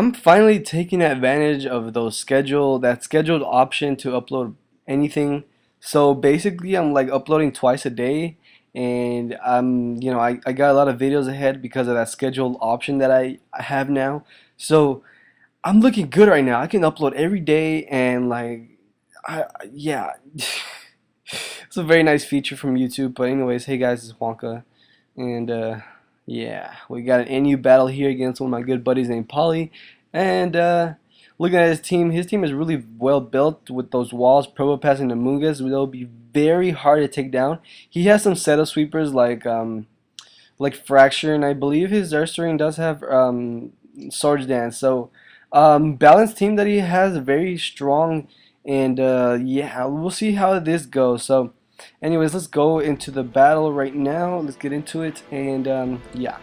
I'm finally taking advantage of that scheduled option to upload anything. So basically, I'm like uploading twice a day, and I got a lot of videos ahead because of that scheduled option that I have now. So I'm looking good right now. I can upload every day, and yeah, it's a very nice feature from YouTube. But anyways, hey guys, it's Wonka, and yeah, we got an NU battle here against one of my good buddies named Polly. And looking at his team is really well built with those walls, Probopass and Amoonguss. They'll be very hard to take down. He has some setup sweepers like Fracture, and I believe his Ursaring does have Swords Dance. So balanced team that he has, very strong, and yeah, we'll see how this goes. So anyways, let's go into the battle right now. Let's get into it, and yeah.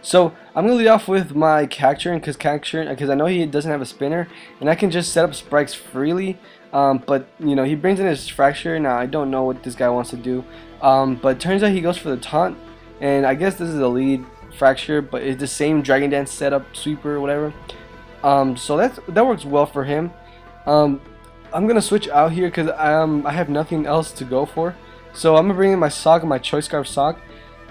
So I'm gonna lead off with my Cacturing because I know he doesn't have a spinner, and I can just set up spikes freely. But you know, he brings in his Fracture. Now I don't know what this guy wants to do, but turns out he goes for the taunt, and I guess this is a lead Fracture, but it's the same Dragon Dance setup sweeper or whatever. So that works well for him. I'm gonna switch out here because I have nothing else to go for. So I'm gonna bring in my sock, my Choice Scarf sock,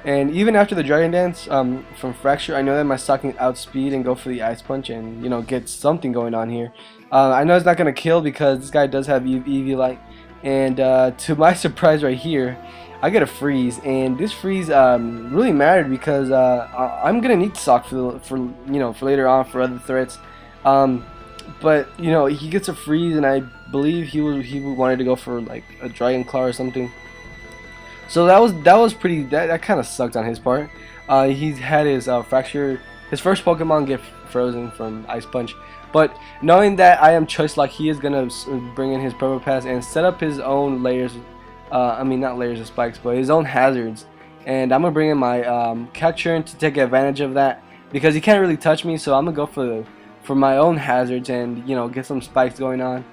and even after the Dragon Dance from Fracture, I know that my sock can outspeed and go for the Ice Punch and get something going on here. I know it's not gonna kill because this guy does have EV Light, and to my surprise right here, I get a freeze, and this freeze really mattered because I'm gonna need sock for later on for other threats. But he gets a freeze, and I believe he wanted to go for like a Dragon Claw or something. So that was pretty. That kind of sucked on his part. He had his Fracture, his first Pokemon get frozen from Ice Punch. But knowing that I am Choice Lock, he is gonna bring in his Probopass and set up his own layers. I mean, not layers of spikes, but his own hazards. And I'm gonna bring in my Cacturing to take advantage of that because he can't really touch me. So I'm gonna go for my own hazards and get some spikes going on.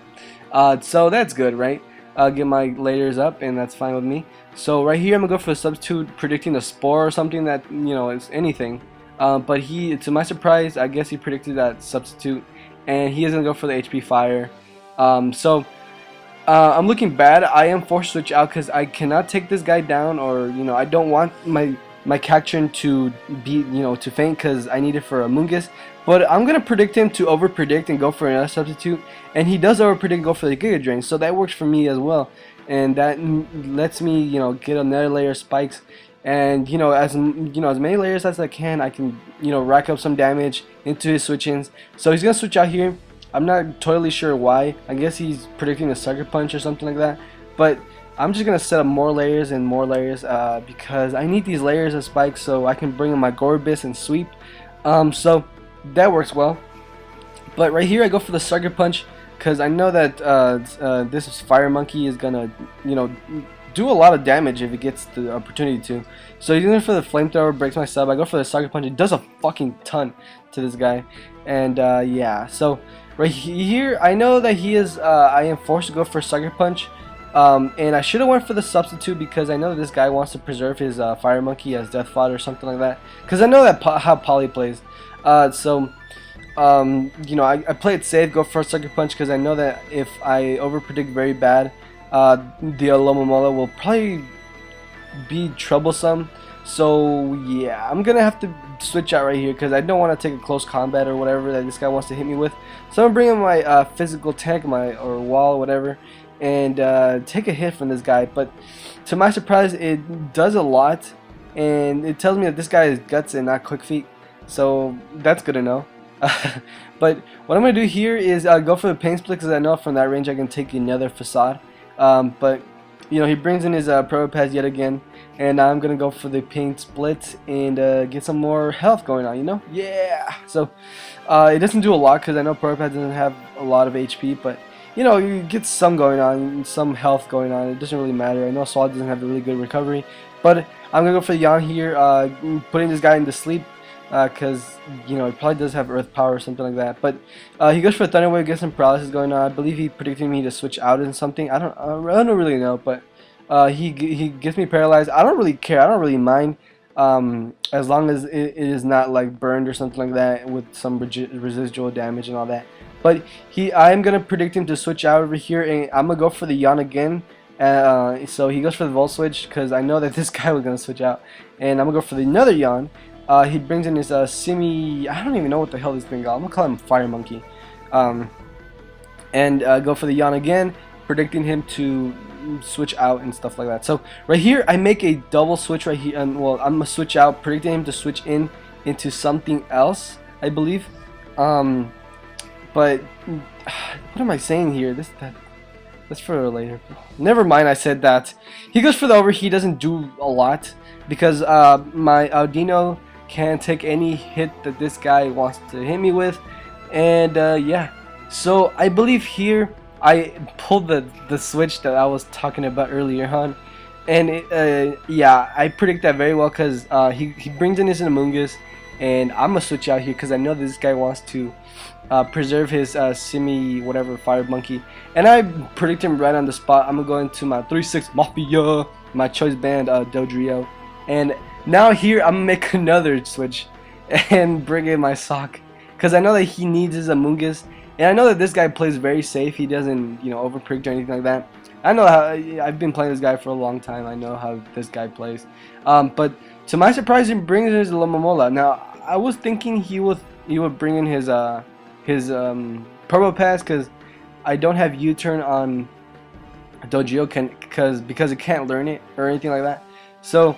So that's good, right? Get my layers up, and that's fine with me. So right here I'm gonna go for a substitute, predicting a Spore or something that is anything. But to my surprise, I guess he predicted that substitute, and he is gonna go for the HP Fire. So I'm looking bad. I am forced to switch out because I cannot take this guy down, or I don't want my Cacturing to be to faint because I need it for a Amoonguss. But I'm gonna predict him to over predict and go for another substitute, and he does over predict and go for the Giga Drain, so that works for me as well, and that lets me get another layer of spikes, and as many layers as I can rack up some damage into his switch-ins. So he's gonna switch out here. I'm not totally sure why. I guess he's predicting a Sucker Punch or something like that, but I'm just gonna set up more layers and more layers because I need these layers of spikes so I can bring in my Gorebyss and sweep. So that works well. But right here I go for the Sucker Punch because I know that this Fire Monkey is gonna do a lot of damage if it gets the opportunity to. So he's going for the Flamethrower, breaks my sub. I go for the Sucker Punch. It does a fucking ton to this guy, and yeah. So right here I know that he is I am forced to go for Sucker Punch. And I should have went for the substitute because I know that this guy wants to preserve his Fire Monkey as Death Fodder or something like that. Because I know that how Polly plays. So I play it safe, go for a Sucker Punch because I know that if I over predict very bad, the Alomomola will probably be troublesome. So yeah, I'm gonna have to switch out right here because I don't want to take a close combat or whatever that this guy wants to hit me with. So I'm gonna bring in my physical tank, or wall, whatever, and take a hit from this guy. But to my surprise, it does a lot, and it tells me that this guy is guts and not quick feet, so that's good to know. But what I'm gonna do here is go for the Pain Split because I know from that range I can take another Facade. But he brings in his Probopass yet again, and I'm gonna go for the Pain Split and get some more health going on. Yeah. So it doesn't do a lot because I know Probopass doesn't have a lot of HP, but you get some going on, some health going on. It doesn't really matter. I know Swallow doesn't have a really good recovery, but I'm gonna go for the Yawn here, putting this guy into sleep because he probably does have Earth Power or something like that. But he goes for a Thunder Wave, gets some paralysis going on. I believe he predicted me to switch out in something. I don't really know, but he gets me paralyzed. I don't really care. I don't really mind. as long as it is not like burned or something like that with some residual damage and all that. But I'm gonna predict him to switch out over here, and I'm gonna go for the Yawn again. So he goes for the Volt Switch because I know that this guy was gonna switch out, and I'm gonna go for another Yawn. He brings in his Simi. I don't even know what the hell this thing got. I'm gonna call him Fire Monkey, and go for the Yawn again, predicting him to switch out and stuff like that. So right here, I make a double switch right here, and well, I'm gonna switch out, predicting him to switch into something else, I believe. But what am I saying here? That's for later. Never mind, I said that. He goes for the overheat, doesn't do a lot because my Audino can't take any hit that this guy wants to hit me with, and yeah. So I believe here I pulled the switch that I was talking about earlier on, and yeah, I predict that very well because he brings in his Amoonguss, and I'm gonna switch out here because I know this guy wants to preserve his Simi whatever Fire Monkey, and I predict him right on the spot. I'm gonna go into my 3-6 Mafia, my choice band Dodrio, and now here I'm gonna make another switch and bring in my Sock because I know that he needs his Amoonguss, and I know that this guy plays very safe. He doesn't, you know, over predict or anything like that. I know how I've been playing this guy for a long time. I know how this guy plays, but to my surprise, he brings in his Lomomola. Now I was thinking he would bring in his Probo Pass because I don't have U-turn on Dojio because it can't learn it or anything like that. So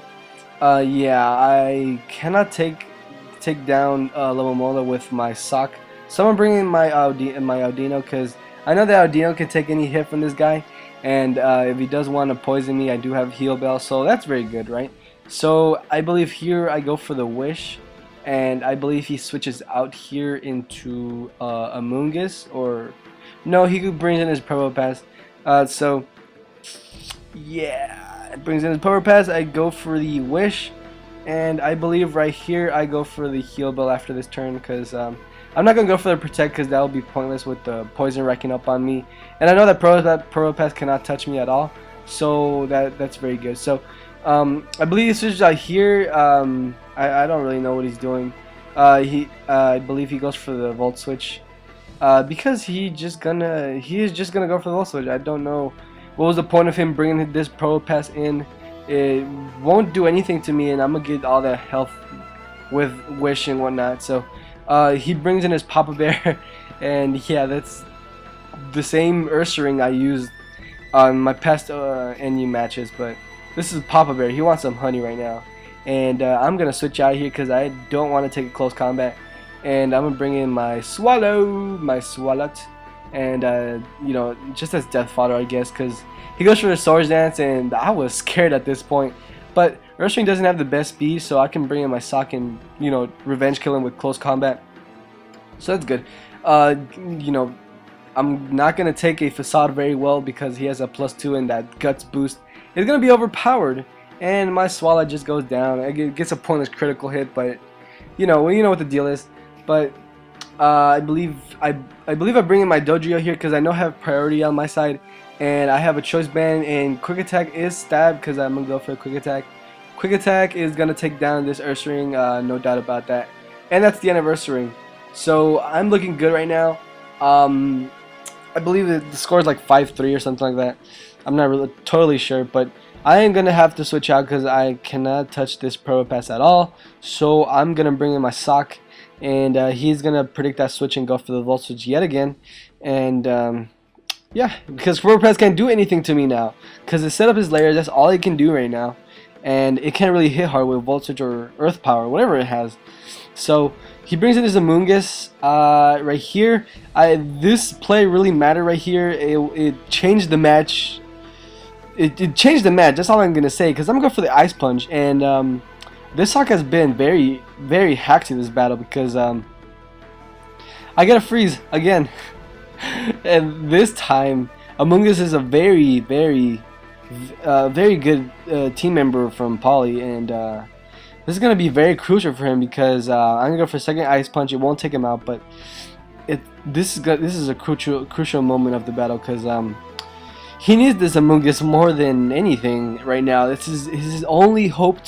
yeah, I cannot take down Lomomola with my Sock. So I'm bringing in my Audino because I know that Audino can take any hit from this guy, and if he does want to poison me, I do have Heal Bell, so that's very good, right? So I believe here I go for the Wish, and I believe he switches out here into Amoonguss, or no, he brings in his Probo Pass. So yeah, it brings in his Probo Pass. I go for the Wish, and I believe right here I go for the Heal Bell after this turn because I'm not gonna go for the Protect because that will be pointless with the poison racking up on me, and I know that Probo Pass cannot touch me at all, so that's very good. So I believe he switches out here. I don't really know what he's doing. I believe he goes for the Volt Switch because he is just gonna go for the Volt Switch. I don't know what was the point of him bringing this Probo Pass in. It won't do anything to me, and I'm gonna get all that health with Wish and whatnot. So he brings in his Papa Bear, and yeah, that's the same Ursaring I used on my past NU matches, but this is Papa Bear. He wants some honey right now, and I'm gonna switch out here because I don't want to take a close combat, and I'm gonna bring in my Swalot, and you know, just as death fodder, I guess, because he goes for the Swords Dance, and I was scared at this point. But Ursaring doesn't have the best speed, so I can bring in my Sock and, you know, revenge kill him with close combat. So that's good. You know, I'm not gonna take a Facade very well because he has a +2 and that Guts boost. It's gonna be overpowered, and my Swallow just goes down. It gets a pointless critical hit, but you know what the deal is. But I believe I bring in my Dodrio here because I know I have priority on my side, and I have a choice band, and Quick Attack is stab because I'm gonna go for a Quick Attack. Quick Attack is gonna take down this Ursaring, no doubt about that. And that's the end of Ursaring. So I'm looking good right now. I believe that the score is like 5-3 or something like that. I'm not really totally sure, but I am gonna have to switch out because I cannot touch this Probo Pass at all. So I'm gonna bring in my Sock, and he's gonna predict that switch and go for the Volt Switch yet again. And yeah, because Probo Pass can't do anything to me now because it set up his layers. That's all it can do right now, and it can't really hit hard with Volt Switch or Earth Power, whatever it has. So he brings in his Amoonguss right here. This play really mattered right here. It changed the match. It changed the match. That's all I'm gonna say. Because I'm gonna go for the Ice Punch, and this Sock has been very, very hacked in this battle because I get a freeze again, and this time Amoonguss is a very, very, very good team member from Poly, and this is gonna be very crucial for him because I'm gonna go for a second Ice Punch. It won't take him out, but this is a crucial moment of the battle because he needs this Amoonguss more than anything right now. This is his only hope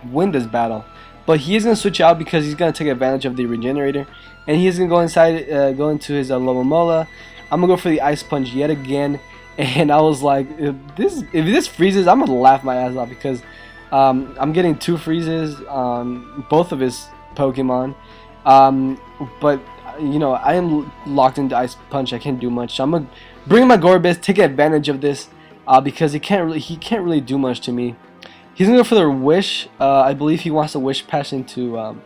win this battle. But he is gonna switch out because he's gonna take advantage of the regenerator, and he's gonna go inside, go into his Lomomola. I'm gonna go for the ice punch yet again, and I was like, if this freezes, I'm gonna laugh my ass off because I'm getting 2 freezes on both of his Pokemon. But you know, I am locked into ice punch. I can't do much. So I'm gonna bring my Gorbis, take advantage of this because he can't really do much to me. He's gonna go for the wish. I believe he wants to wish pass into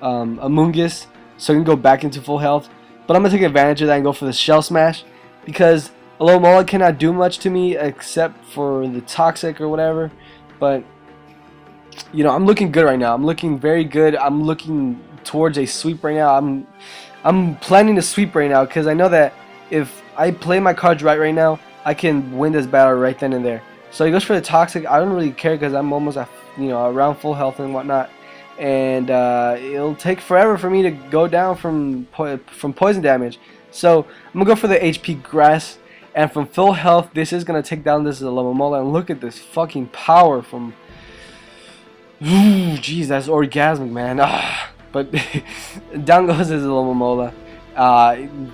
Amoonguss, so he can go back into full health. But I'm gonna take advantage of that and go for the Shell Smash because Alomomola cannot do much to me except for the Toxic or whatever. But you know, I'm looking good right now. I'm looking very good. I'm looking towards a sweep right now. I'm planning to sweep right now because I know that if I play my cards right now, I can win this battle right then and there. So he goes for the Toxic. I don't really care because I'm almost at, you know, around full health and whatnot, and it'll take forever for me to go down from poison damage. So I'm gonna go for the HP Grass, and from full health, this is gonna take down this Lomomola. And look at this fucking power from. Ooh, jeez, that's orgasmic, man. But down goes this Lomomola.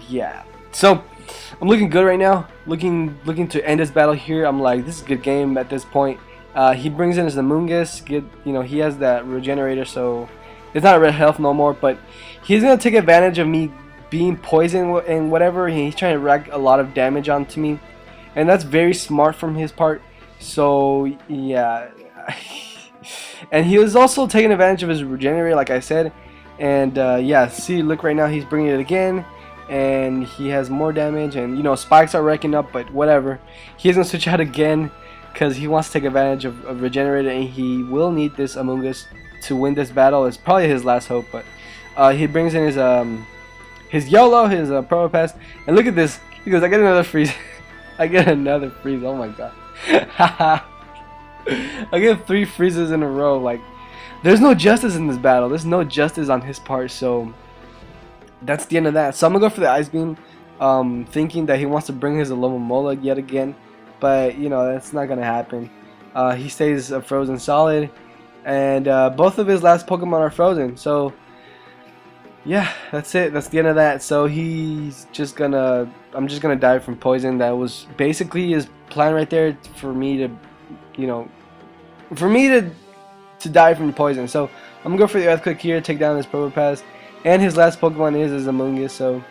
Yeah. So I'm looking good right now. Looking to end this battle here. I'm like, this is a good game at this point. He brings in his Amoonguss. You know, he has that regenerator, so it's not red health no more. But he's gonna take advantage of me being poisoned and whatever. He's trying to rack a lot of damage onto me, and that's very smart from his part. So yeah, and he was also taking advantage of his regenerator, like I said. And yeah, see, look right now, he's bringing it again. And he has more damage, and you know, spikes are racking up, but whatever. He's gonna switch out again because he wants to take advantage of regenerator, and he will need this Amoonguss to win this battle. It's probably his last hope, but he brings in his YOLO, his Promo Pass, and look at this because I get another freeze. I get another freeze. Oh my god. I get 3 freezes in a row. Like, there's no justice in this battle. There's no justice on his part, so that's the end of that. So I'm gonna go for the Ice Beam, thinking that he wants to bring his Lomomola yet again, but you know, that's not gonna happen. He stays frozen solid, and both of his last Pokemon are frozen. So yeah, that's it. That's the end of that. So he's just gonna, I'm just gonna die from poison. That was basically his plan right there, for me to, you know, for me to die from poison. So I'm gonna go for the Earthquake here, take down his Probopass. And his last Pokemon is Amoonguss, so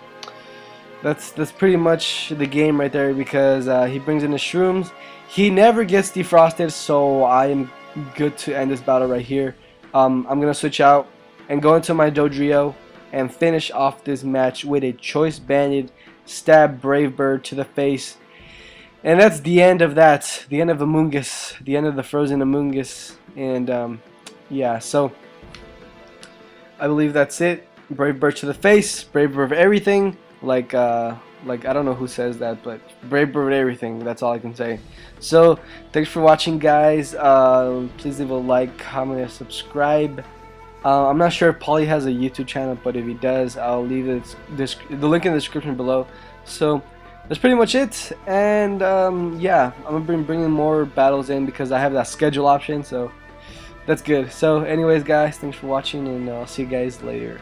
that's pretty much the game right there because he brings in the Shrooms. He never gets defrosted, so I am good to end this battle right here. I'm gonna switch out and go into my Dodrio and finish off this match with a Choice Banded Stab Brave Bird to the face. And that's the end of that. The end of Amoonguss. The end of the frozen Amoonguss. And yeah, so I believe that's it. Brave Bird to the face, Brave Bird of everything. Like I don't know who says that, but Brave Bird of everything. That's all I can say. So thanks for watching, guys. Please leave a like, comment, and subscribe. I'm not sure if Paulie has a YouTube channel, but if he does, I'll leave the link in the description below. So that's pretty much it. And yeah, I'm gonna be bringing more battles in because I have that schedule option. So that's good. So anyways, guys, thanks for watching, and I'll see you guys later.